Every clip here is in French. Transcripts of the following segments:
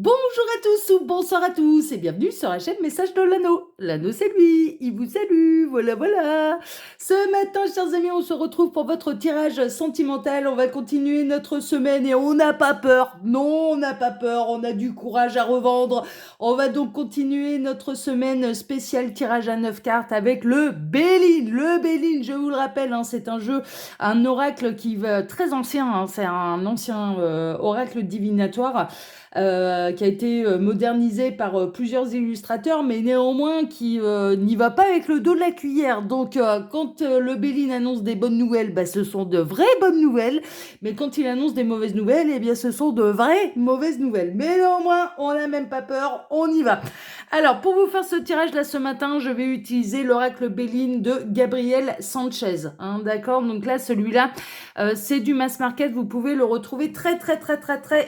Bonjour à tous ou bonsoir à tous et bienvenue sur la chaîne Message de l'Anneau. L'Anneau c'est lui, il vous salue, voilà voilà. Ce matin chers amis on se retrouve pour votre tirage sentimental, on va continuer notre semaine et on n'a pas peur, non on n'a pas peur, on a du courage à revendre. On va donc continuer notre semaine spéciale tirage à 9 cartes avec le Béline. Le Béline, je vous le rappelle, hein, c'est un jeu, un oracle qui va très ancien, hein, c'est un ancien oracle divinatoire qui a été modernisé par plusieurs illustrateurs, mais néanmoins qui n'y va pas avec le dos de la cuillère. Donc, quand le Béline annonce des bonnes nouvelles, bah, ce sont de vraies bonnes nouvelles, mais quand il annonce des mauvaises nouvelles, eh bien, ce sont de vraies mauvaises nouvelles. Mais néanmoins, on n'a même pas peur, on y va. Alors, pour vous faire ce tirage là ce matin, je vais utiliser l'oracle Béline de Gabriel Sanchez. Hein, d'accord. Donc là, celui-là, c'est du mass market. Vous pouvez le retrouver très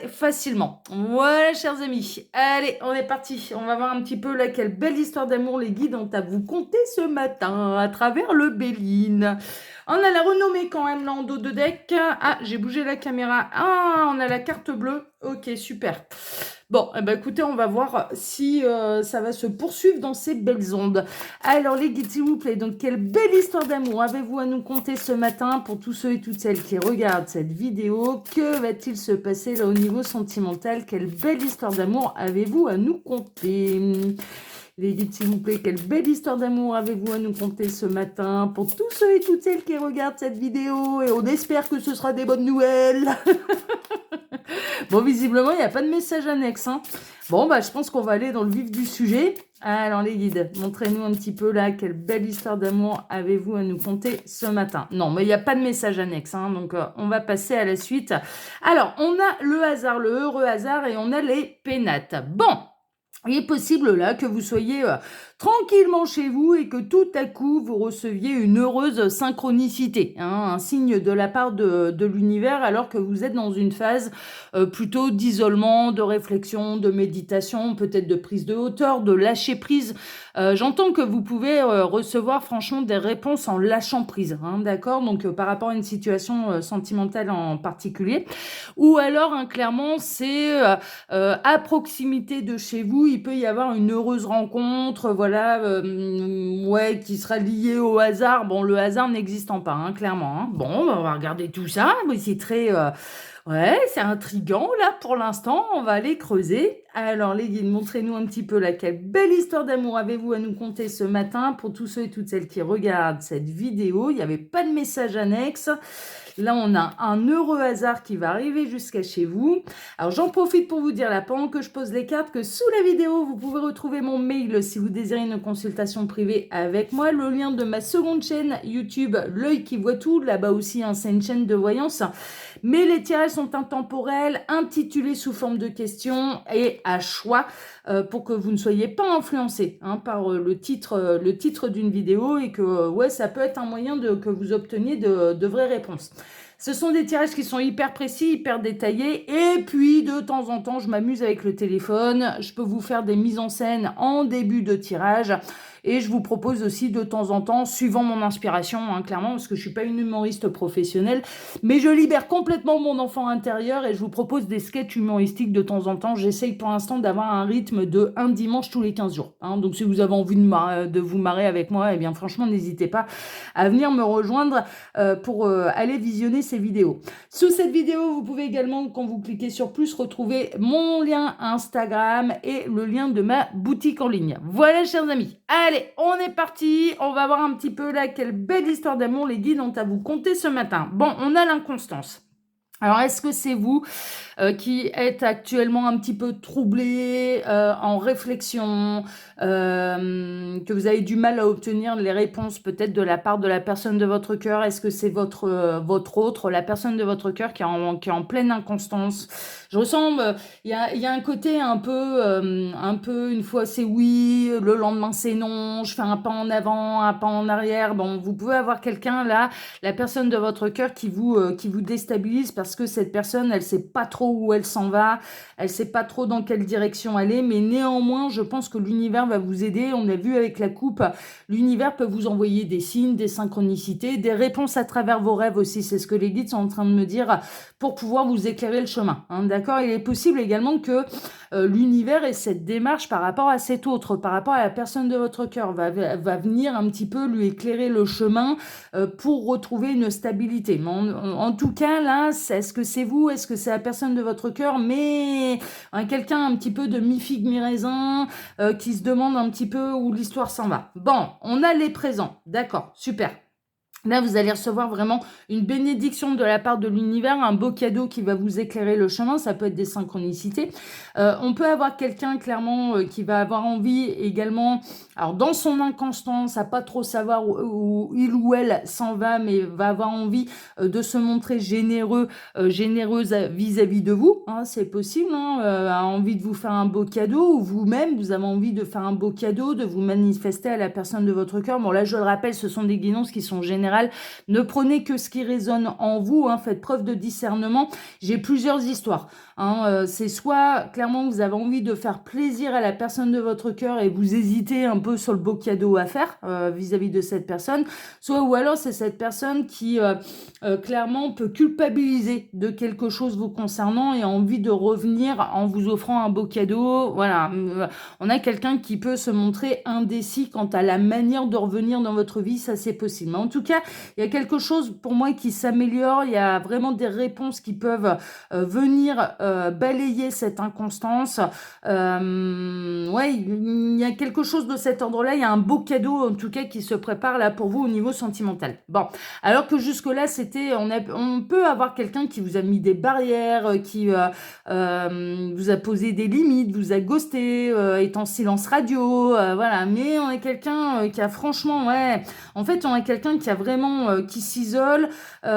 facilement. Voilà, chers amis. Allez, on est parti. On va voir un petit peu là quelle belle histoire d'amour les guides ont à vous conter ce matin à travers le Béline. On a la renommée quand même là en dos de deck. Ah, j'ai bougé la caméra. Ah, on a la carte bleue. Ok, super. Bon, eh ben écoutez, on va voir si ça va se poursuivre dans ces belles ondes. Alors les guides, s'il vous plaît, donc quelle belle histoire d'amour avez-vous à nous conter ce matin pour tous ceux et toutes celles qui regardent cette vidéo? Que va-t-il se passer là au niveau sentimental? Quelle belle histoire d'amour avez-vous à nous conter? Les guides, s'il vous plaît, quelle belle histoire d'amour avez-vous à nous conter ce matin pour tous ceux et toutes celles qui regardent cette vidéo? Et on espère que ce sera des bonnes nouvelles. Bon, visiblement, il n'y a pas de message annexe. Hein. Bon, bah, je pense qu'on va aller dans le vif du sujet. Alors, les guides, montrez-nous un petit peu là, quelle belle histoire d'amour avez-vous à nous conter ce matin? Non, mais il n'y a pas de message annexe, hein, donc on va passer à la suite. Alors, on a le hasard, le heureux hasard, et on a les pénates. Bon, il est possible là que vous soyez tranquillement chez vous et que tout à coup vous receviez une heureuse synchronicité, hein, un signe de la part de l'univers alors que vous êtes dans une phase plutôt d'isolement, de réflexion, de méditation, peut-être de prise de hauteur, de lâcher prise. J'entends que vous pouvez recevoir franchement des réponses en lâchant prise, hein, d'accord? Donc par rapport à une situation sentimentale en particulier. Ou alors, hein, clairement, c'est à proximité de chez vous, il peut y avoir une heureuse rencontre, voilà, ouais, qui sera liée au hasard. Bon, le hasard n'existant pas, hein, clairement. Hein. Bon, on va regarder tout ça. Oui, c'est très... ouais, c'est intriguant, là, pour l'instant. On va aller creuser. Alors, les guides, montrez-nous un petit peu, là, quelle belle histoire d'amour avez-vous à nous conter ce matin pour tous ceux et toutes celles qui regardent cette vidéo. Il n'y avait pas de message annexe. Là, on a un heureux hasard qui va arriver jusqu'à chez vous. Alors, j'en profite pour vous dire, là, pendant que je pose les cartes, que sous la vidéo, vous pouvez retrouver mon mail si vous désirez une consultation privée avec moi. Le lien de ma seconde chaîne YouTube, L'œil qui voit tout. Là-bas aussi, hein, c'est une chaîne de voyance. Mais les tirages sont intemporels, intitulés sous forme de questions et à choix pour que vous ne soyez pas influencé hein, par le titre d'une vidéo et que ouais, ça peut être un moyen que vous obteniez de vraies réponses. Ce sont des tirages qui sont hyper précis, hyper détaillés. Et puis, de temps en temps, je m'amuse avec le téléphone. Je peux vous faire des mises en scène en début de tirage. Et je vous propose aussi de temps en temps, suivant mon inspiration, hein, clairement, parce que je suis pas une humoriste professionnelle, mais je libère complètement mon enfant intérieur et je vous propose des sketchs humoristiques de temps en temps. J'essaye pour l'instant d'avoir un rythme de un dimanche tous les 15 jours. Hein. Donc si vous avez envie de vous marrer avec moi, eh bien franchement, n'hésitez pas à venir me rejoindre pour aller visionner ces vidéos. Sous cette vidéo, vous pouvez également, quand vous cliquez sur plus, retrouver mon lien Instagram et le lien de ma boutique en ligne. Voilà, chers amis. Allez, on est parti. On va voir un petit peu là quelle belle histoire d'amour les guides ont à vous conter ce matin. Bon, on a l'inconstance. Alors, est-ce que c'est vous qui êtes actuellement un petit peu troublé, en réflexion, que vous avez du mal à obtenir les réponses peut-être de la part de la personne de votre cœur? Est-ce que c'est votre autre, la personne de votre cœur qui est en pleine inconstance? Je ressens, il y a un côté un peu, une fois c'est oui, le lendemain c'est non, je fais un pas en avant, un pas en arrière. Bon, vous pouvez avoir quelqu'un là, la personne de votre cœur qui vous déstabilise parce parce que cette personne, elle sait pas trop où elle s'en va, elle sait pas trop dans quelle direction aller, mais néanmoins, je pense que l'univers va vous aider. On a vu avec la coupe, l'univers peut vous envoyer des signes, des synchronicités, des réponses à travers vos rêves aussi. C'est ce que les guides sont en train de me dire pour pouvoir vous éclairer le chemin. Hein, d'accord? Il est possible également que l'univers ait cette démarche par rapport à cet autre, par rapport à la personne de votre cœur, va venir un petit peu lui éclairer le chemin pour retrouver une stabilité. Mais en tout cas, là, est-ce que c'est vous? Est-ce que c'est la personne de votre cœur? Mais quelqu'un un petit peu de mi-figue, mi-raisin, qui se demande un petit peu où l'histoire s'en va. Bon, on a les présents. D'accord, super. Là, vous allez recevoir vraiment une bénédiction de la part de l'univers, un beau cadeau qui va vous éclairer le chemin. Ça peut être des synchronicités. On peut avoir quelqu'un, clairement, qui va avoir envie également, alors dans son inconstance, à pas trop savoir où il ou elle s'en va, mais va avoir envie de se montrer généreux, généreuse vis-à-vis de vous. Hein, c'est possible, hein, a envie de vous faire un beau cadeau, ou vous-même, vous avez envie de faire un beau cadeau, de vous manifester à la personne de votre cœur. Bon, là, je le rappelle, ce sont des guidances qui sont générales. Ne prenez que ce qui résonne en vous, hein, faites preuve de discernement. J'ai plusieurs histoires. Hein, c'est soit clairement vous avez envie de faire plaisir à la personne de votre cœur et vous hésitez un peu sur le beau cadeau à faire vis-à-vis de cette personne, soit ou alors c'est cette personne qui clairement peut culpabiliser de quelque chose vous concernant et a envie de revenir en vous offrant un beau cadeau. Voilà, on a quelqu'un qui peut se montrer indécis quant à la manière de revenir dans votre vie, ça c'est possible. Mais en tout cas, il y a quelque chose pour moi qui s'améliore, il y a vraiment des réponses qui peuvent venir balayer cette inconstance. Ouais, il y a quelque chose de cet ordre-là, il y a un beau cadeau en tout cas qui se prépare là pour vous au niveau sentimental. Bon, alors que jusque-là, on peut avoir quelqu'un qui vous a mis des barrières, qui vous a posé des limites, vous a ghosté, est en silence radio, voilà. Mais on a quelqu'un qui a franchement, ouais, en fait, on a quelqu'un qui a vraiment, qui s'isole, qui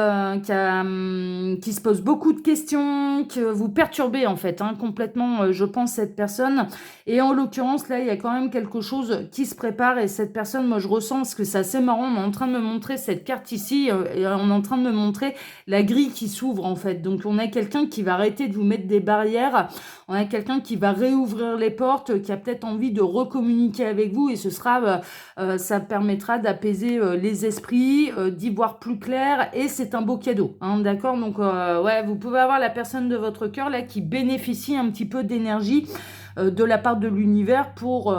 se pose beaucoup de questions, que vous perturbez en fait, hein, complètement, je pense, cette personne. Et en l'occurrence, là, il y a quand même quelque chose qui se prépare et cette personne, moi, je ressens, parce que c'est assez marrant, on est en train de me montrer cette carte ici et on est en train de me montrer la grille qui s'ouvre en fait. Donc, on a quelqu'un qui va arrêter de vous mettre des barrières, on a quelqu'un qui va réouvrir les portes, qui a peut-être envie de recommuniquer avec vous et ce sera, ça permettra d'apaiser les esprits, d'y voir plus clair et c'est un beau cadeau, hein, d'accord? Donc, ouais, vous pouvez avoir la personne de votre cœur là qui bénéficie un petit peu d'énergie de la part de l'univers pour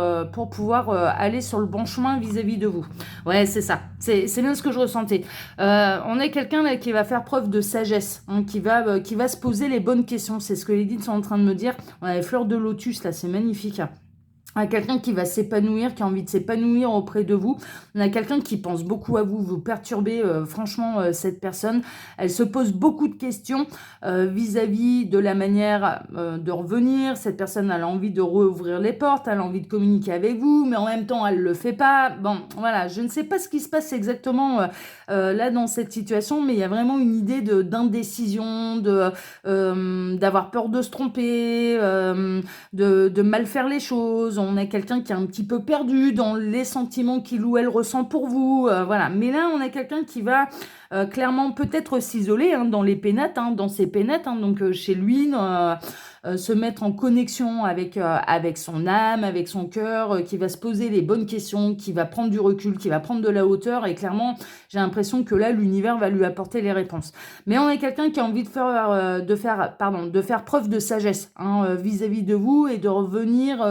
pouvoir aller sur le bon chemin vis-à-vis de vous. Ouais, c'est ça. C'est bien ce que je ressentais. On est quelqu'un là qui va faire preuve de sagesse, hein, qui va se poser les bonnes questions. C'est ce que les guides sont en train de me dire. On a les fleurs de lotus là, c'est magnifique. On a quelqu'un qui va s'épanouir, qui a envie de s'épanouir auprès de vous. On a quelqu'un qui pense beaucoup à vous, vous perturbez franchement cette personne. Elle se pose beaucoup de questions vis-à-vis de la manière de revenir. Cette personne, elle a envie de rouvrir les portes, elle a envie de communiquer avec vous, mais en même temps, elle le fait pas. Bon, voilà, je ne sais pas ce qui se passe exactement là dans cette situation, mais il y a vraiment une idée d'indécision, d'avoir peur de se tromper, de mal faire les choses. On a quelqu'un qui est un petit peu perdu dans les sentiments qu'il ou elle ressent pour vous, voilà. Mais là, on a quelqu'un qui va clairement peut-être s'isoler hein, dans les pénates, hein, dans ses pénates, hein, donc chez lui, se mettre en connexion avec son âme, avec son cœur, qui va se poser les bonnes questions, qui va prendre du recul, qui va prendre de la hauteur, et clairement, j'ai l'impression que là, l'univers va lui apporter les réponses. Mais on est quelqu'un qui a envie de faire preuve de sagesse hein, vis-à-vis de vous et de revenir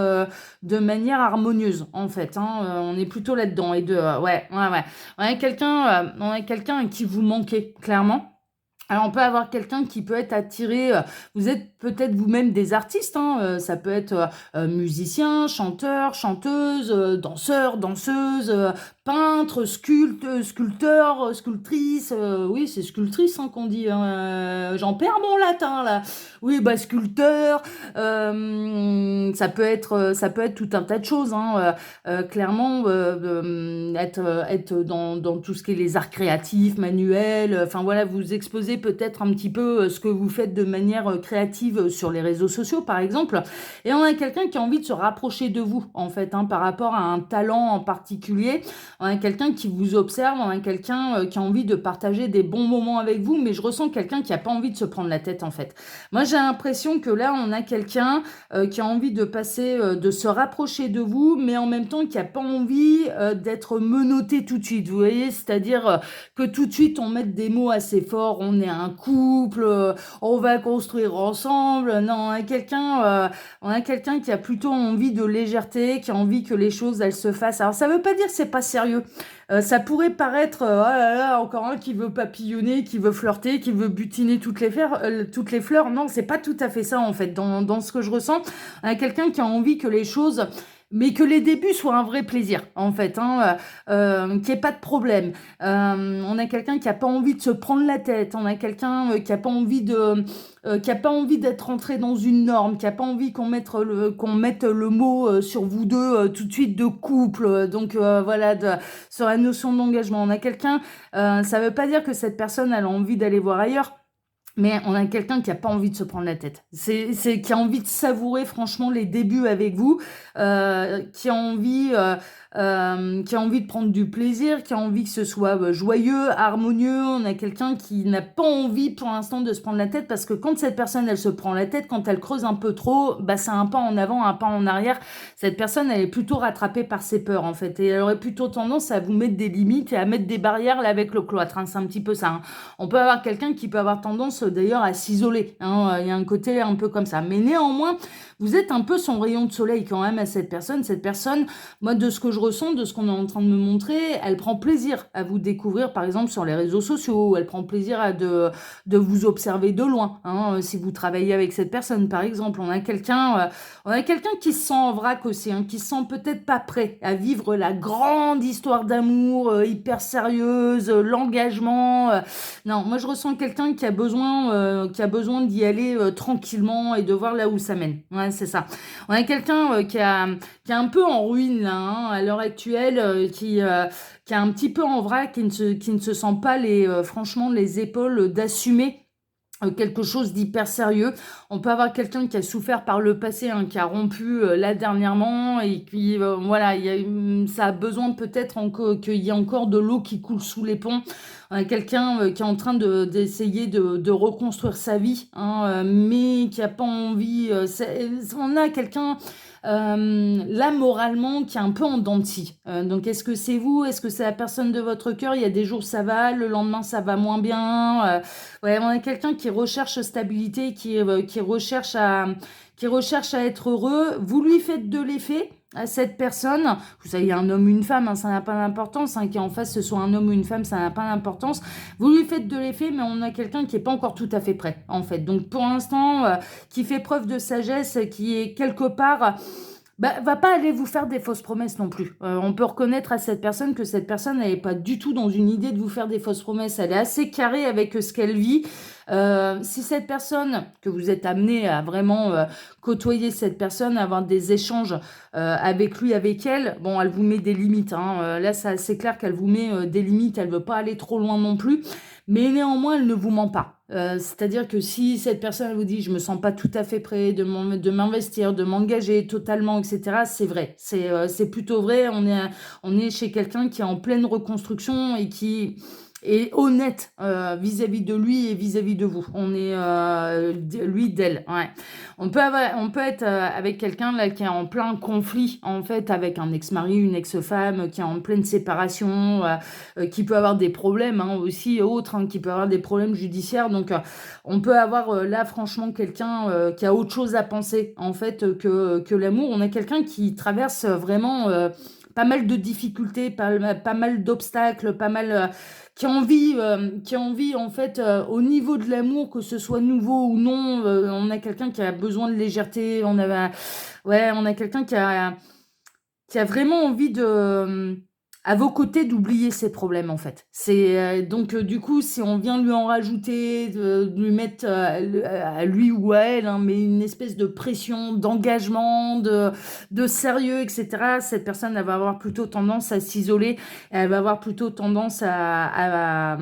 de manière harmonieuse, en fait. Hein, on est plutôt là-dedans. Et ouais. On est quelqu'un qui vous manquait, clairement. Alors, on peut avoir quelqu'un qui peut être attiré, vous êtes peut-être vous-même des artistes, hein, ça peut être musicien, chanteur, chanteuse, danseur, danseuse, peintre, sculpteur, sculptrice, oui, c'est sculptrice hein, qu'on dit, hein, j'en perds mon latin là. Oui, bah sculpteur, ça peut être tout un tas de choses, hein, clairement, être dans tout ce qui est les arts créatifs, manuels, enfin voilà, vous exposez poster peut-être un petit peu ce que vous faites de manière créative sur les réseaux sociaux, par exemple. Et on a quelqu'un qui a envie de se rapprocher de vous, en fait, hein, par rapport à un talent en particulier. On a quelqu'un qui vous observe, on a quelqu'un qui a envie de partager des bons moments avec vous, mais je ressens quelqu'un qui n'a pas envie de se prendre la tête, en fait. Moi, j'ai l'impression que là, on a quelqu'un qui a envie de passer, de se rapprocher de vous, mais en même temps qui n'a pas envie d'être menotté tout de suite, vous voyez, c'est-à-dire que tout de suite on mette des mots assez forts, on est un couple, on va construire ensemble. Non, on a quelqu'un qui a plutôt envie de légèreté, qui a envie que les choses elles se fassent. Alors ça veut pas dire que c'est pas sérieux. Ça pourrait paraître, oh là là, encore un qui veut papillonner, qui veut flirter, qui veut butiner toutes les fleurs. Non, c'est pas tout à fait ça en fait. Dans ce que je ressens, on a quelqu'un qui a envie que les choses, mais que les débuts soient un vrai plaisir, en fait, hein, qu'il n'y ait pas de problème. On a quelqu'un qui n'a pas envie de se prendre la tête, on a quelqu'un qui n'a pas envie qui a pas envie d'être rentré dans une norme, qui n'a pas envie qu'on mette le mot sur vous deux tout de suite de couple, donc voilà, sur la notion d'engagement. On a quelqu'un, ça ne veut pas dire que cette personne elle a envie d'aller voir ailleurs, mais on a quelqu'un qui a pas envie de se prendre la tête. Qui a envie de savourer franchement les débuts avec vous, qui a envie de prendre du plaisir, qui a envie que ce soit joyeux, harmonieux. On a quelqu'un qui n'a pas envie pour l'instant de se prendre la tête parce que quand cette personne elle se prend la tête, quand elle creuse un peu trop, bah c'est un pas en avant, un pas en arrière. Cette personne elle est plutôt rattrapée par ses peurs en fait et elle aurait plutôt tendance à vous mettre des limites et à mettre des barrières là avec le cloître. Hein. C'est un petit peu ça. Hein. On peut avoir quelqu'un qui peut avoir tendance d'ailleurs à s'isoler. Hein. Il y a un côté un peu comme ça. Mais néanmoins, vous êtes un peu son rayon de soleil quand même à cette personne. Cette personne, moi, de ce que je ressens, de ce qu'on est en train de me montrer, elle prend plaisir à vous découvrir, par exemple, sur les réseaux sociaux. Elle prend plaisir de vous observer de loin. Hein. Si vous travaillez avec cette personne, par exemple, on a quelqu'un qui se sent en vrac aussi, hein, qui se sent peut-être pas prêt à vivre la grande histoire d'amour hyper sérieuse, l'engagement. Non, moi je ressens quelqu'un qui a besoin d'y aller tranquillement et de voir là où ça mène. Ouais, c'est ça. On a quelqu'un qui est un peu en ruine là, hein, à l'heure actuelle, qui est un petit peu en vrac, qui ne se sent pas franchement les épaules d'assumer quelque chose d'hyper sérieux. On peut avoir quelqu'un qui a souffert par le passé, hein, qui a rompu là dernièrement et qui, voilà, ça a besoin peut-être qu'il y ait encore de l'eau qui coule sous les ponts. On a quelqu'un qui est en train d'essayer de reconstruire sa vie, hein, mais qui a pas envie. On a quelqu'un là moralement qui est un peu en dents de scie. Donc est-ce que c'est vous? Est-ce que c'est la personne de votre cœur? Il y a des jours ça va, le lendemain ça va moins bien. Ouais, on a quelqu'un qui recherche stabilité, qui recherche à être heureux. Vous lui faites de l'effet à cette personne. Vous savez, il y a un homme ou une femme, hein, ça n'a pas d'importance. Hein, qui en face, ce soit un homme ou une femme, ça n'a pas d'importance. Vous lui faites de l'effet, mais on a quelqu'un qui n'est pas encore tout à fait prêt, en fait. Donc, pour l'instant, qui fait preuve de sagesse, qui est quelque part... va pas aller vous faire des fausses promesses non plus. On peut reconnaître à cette personne que cette personne, elle n'est pas du tout dans une idée de vous faire des fausses promesses. Elle est assez carrée avec ce qu'elle vit. Si cette personne, que vous êtes amené à vraiment côtoyer cette personne, avoir des échanges avec lui, avec elle, bon, elle vous met des limites. Hein. Là, c'est clair qu'elle vous met des limites. Elle veut pas aller trop loin non plus. Mais néanmoins, elle ne vous ment pas. C'est-à-dire que si cette personne elle vous dit je me sens pas tout à fait prêt de m'investir, de m'engager totalement, etc., c'est vrai. C'est plutôt vrai. On est chez quelqu'un qui est en pleine reconstruction et qui est honnête vis-à-vis de lui et vis-à-vis de vous. On est lui d'elle. Ouais. On peut être avec quelqu'un là qui est en plein conflit en fait avec un ex-mari, une ex-femme qui est en pleine séparation, qui peut avoir des problèmes hein, aussi autres, hein, qui peut avoir des problèmes judiciaires. Donc on peut avoir là franchement quelqu'un qui a autre chose à penser en fait que l'amour. On a quelqu'un qui traverse vraiment pas mal de difficultés, pas mal d'obstacles, pas mal qui a envie en fait au niveau de l'amour, que ce soit nouveau ou non, on a quelqu'un qui a besoin de légèreté, on a quelqu'un qui a vraiment envie à vos côtés d'oublier ses problèmes, en fait. Donc du coup, si on vient lui en rajouter, de lui mettre, à lui ou à elle, hein, mais une espèce de pression, d'engagement, de sérieux et cetera, cette personne, elle va avoir plutôt tendance à s'isoler, elle va avoir plutôt tendance à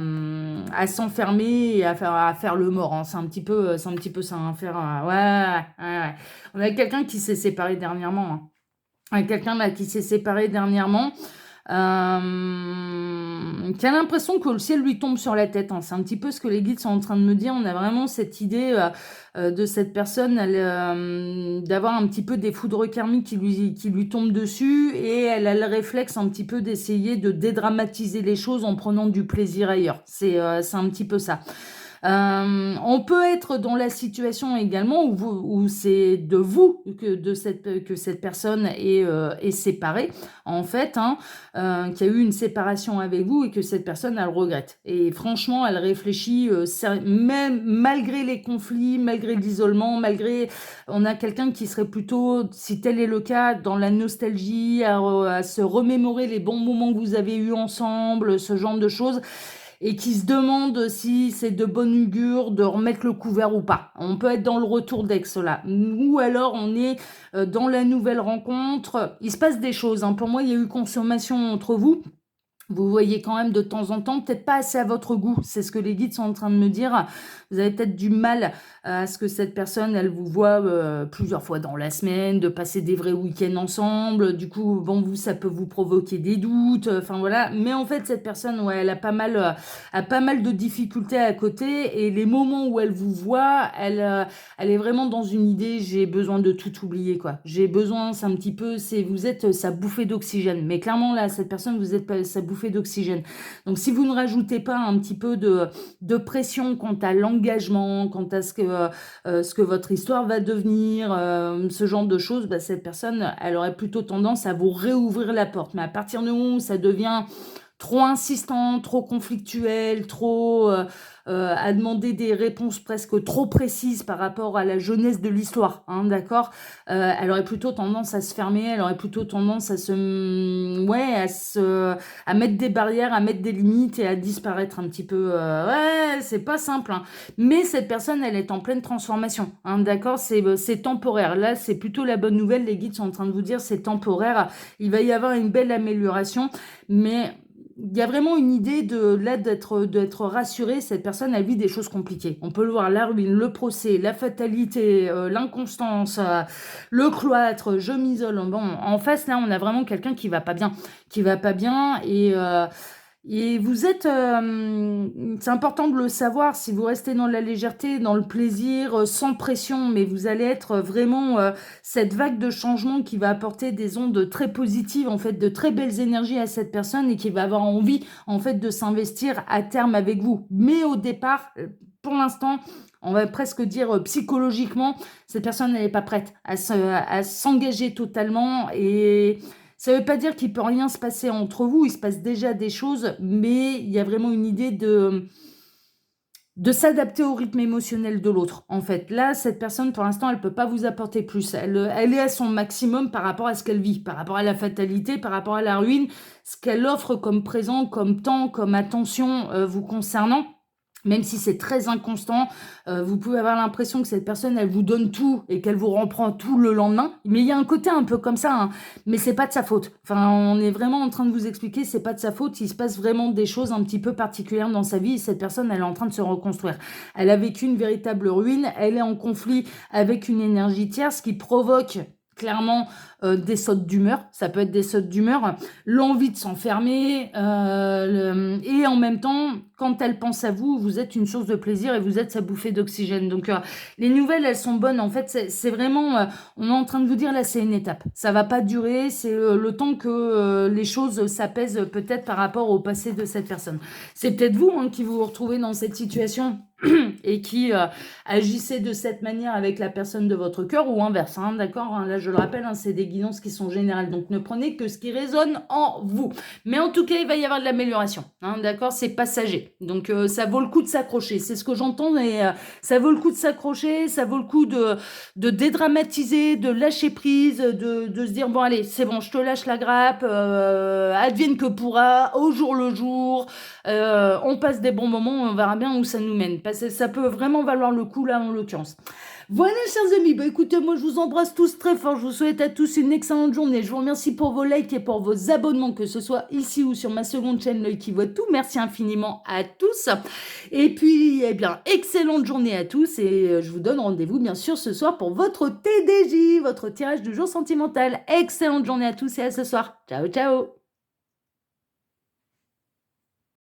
s'enfermer et à faire le mort, hein. C'est un petit peu ça, hein, ouais, ouais, ouais. On a quelqu'un qui s'est séparé dernièrement, hein. Quelqu'un là qui s'est séparé dernièrement, qui a l'impression que le ciel lui tombe sur la tête, hein. C'est un petit peu ce que les guides sont en train de me dire. On a vraiment cette idée de cette personne, d'avoir un petit peu des foudres karmiques qui lui tombent dessus, et elle a le réflexe un petit peu d'essayer de dédramatiser les choses en prenant du plaisir ailleurs. C'est un petit peu ça. On peut être dans la situation également où c'est de vous que cette personne est séparée, en fait, hein, qu'il y a eu une séparation avec vous et que cette personne, elle regrette. Et franchement, elle réfléchit, même malgré les conflits, malgré l'isolement, on a quelqu'un qui serait plutôt, si tel est le cas, dans la nostalgie, à se remémorer les bons moments que vous avez eus ensemble, ce genre de choses, et qui se demande si c'est de bon augure de remettre le couvert ou pas. On peut être dans le retour d'ex là, ou alors on est dans la nouvelle rencontre. Il se passe des choses, hein. Pour moi, il y a eu consommation entre vous. Vous voyez quand même de temps en temps, peut-être pas assez à votre goût. C'est ce que les guides sont en train de me dire. Vous avez peut-être du mal à ce que cette personne, elle vous voit plusieurs fois dans la semaine, de passer des vrais week-ends ensemble. Du coup, bon, ça peut vous provoquer des doutes. Enfin voilà. Mais en fait, cette personne, ouais, elle a pas mal de difficultés à côté. Et les moments où elle vous voit, elle est vraiment dans une idée. J'ai besoin de tout oublier, quoi. J'ai besoin, c'est un petit peu, vous êtes sa bouffée d'oxygène. Mais clairement là, cette personne, vous êtes pas sa bouffée d'oxygène. Donc si vous ne rajoutez pas un petit peu de pression quant à l'engagement, quant à ce que votre histoire va devenir, ce genre de choses, bah, cette personne, elle aurait plutôt tendance à vous réouvrir la porte. Mais à partir du moment où ça devient trop insistant, trop conflictuel, à demander des réponses presque trop précises par rapport à la jeunesse de l'histoire, hein, d'accord. Elle aurait plutôt tendance à se fermer, elle aurait plutôt tendance à mettre des barrières, à mettre des limites et à disparaître un petit peu. Ouais, c'est pas simple, hein. Mais cette personne, elle est en pleine transformation, hein, d'accord. C'est temporaire. Là, c'est plutôt la bonne nouvelle. Les guides sont en train de vous dire c'est temporaire. Il va y avoir une belle amélioration, mais il y a vraiment une idée d'être rassuré. Cette personne, elle vit des choses compliquées. On peut le voir, la ruine, le procès, la fatalité, l'inconstance, le cloître, je m'isole. Bon, en face, là, on a vraiment quelqu'un qui va pas bien, et vous êtes, c'est important de le savoir, si vous restez dans la légèreté, dans le plaisir, sans pression, mais vous allez être vraiment cette vague de changement qui va apporter des ondes très positives, en fait, de très belles énergies à cette personne, et qui va avoir envie, en fait, de s'investir à terme avec vous. Mais au départ, pour l'instant, on va presque dire psychologiquement, cette personne n'est pas prête à s'engager totalement, et ça ne veut pas dire qu'il peut rien se passer entre vous, il se passe déjà des choses, mais il y a vraiment une idée de s'adapter au rythme émotionnel de l'autre. En fait, là, cette personne, pour l'instant, elle peut pas vous apporter plus. Elle est à son maximum par rapport à ce qu'elle vit, par rapport à la fatalité, par rapport à la ruine, ce qu'elle offre comme présent, comme temps, comme attention vous concernant. Même si c'est très inconstant, vous pouvez avoir l'impression que cette personne, elle vous donne tout et qu'elle vous reprend tout le lendemain. Mais il y a un côté un peu comme ça, hein. Mais c'est pas de sa faute. Enfin, on est vraiment en train de vous expliquer, c'est pas de sa faute. Il se passe vraiment des choses un petit peu particulières dans sa vie. Et cette personne, elle est en train de se reconstruire. Elle a vécu une véritable ruine. Elle est en conflit avec une énergie tierce qui provoque clairement des sautes d'humeur. Ça peut être des sautes d'humeur, l'envie de s'enfermer, et en même temps, quand elle pense à vous, vous êtes une source de plaisir et vous êtes sa bouffée d'oxygène. Donc les nouvelles, elles sont bonnes. En fait, c'est vraiment, on est en train de vous dire là, c'est une étape. Ça va pas durer, c'est le temps que les choses s'apaisent peut-être par rapport au passé de cette personne. C'est peut-être vous, hein, qui vous retrouvez dans cette situation et qui agissait de cette manière avec la personne de votre cœur ou inverse, hein, d'accord, hein, là je le rappelle, hein, c'est des guidances qui sont générales, donc ne prenez que ce qui résonne en vous. Mais en tout cas, il va y avoir de l'amélioration, hein, d'accord, c'est passager, donc ça vaut le coup de s'accrocher, c'est ce que j'entends, et ça vaut le coup de s'accrocher, ça vaut le coup de dédramatiser, de lâcher prise, de se dire bon allez, c'est bon, je te lâche la grappe, advienne que pourra, au jour le jour, on passe des bons moments, on verra bien où ça nous mène. Parce que ça peut vraiment valoir le coup là en l'occurrence. Voilà, chers amis, bah écoutez, moi je vous embrasse tous très fort, je vous souhaite à tous une excellente journée, je vous remercie pour vos likes et pour vos abonnements, que ce soit ici ou sur ma seconde chaîne L'Oeil qui voit tout, merci infiniment à tous, et puis, eh bien, excellente journée à tous, et je vous donne rendez-vous bien sûr ce soir pour votre TDJ, votre tirage du jour sentimental. Excellente journée à tous et à ce soir, ciao ciao.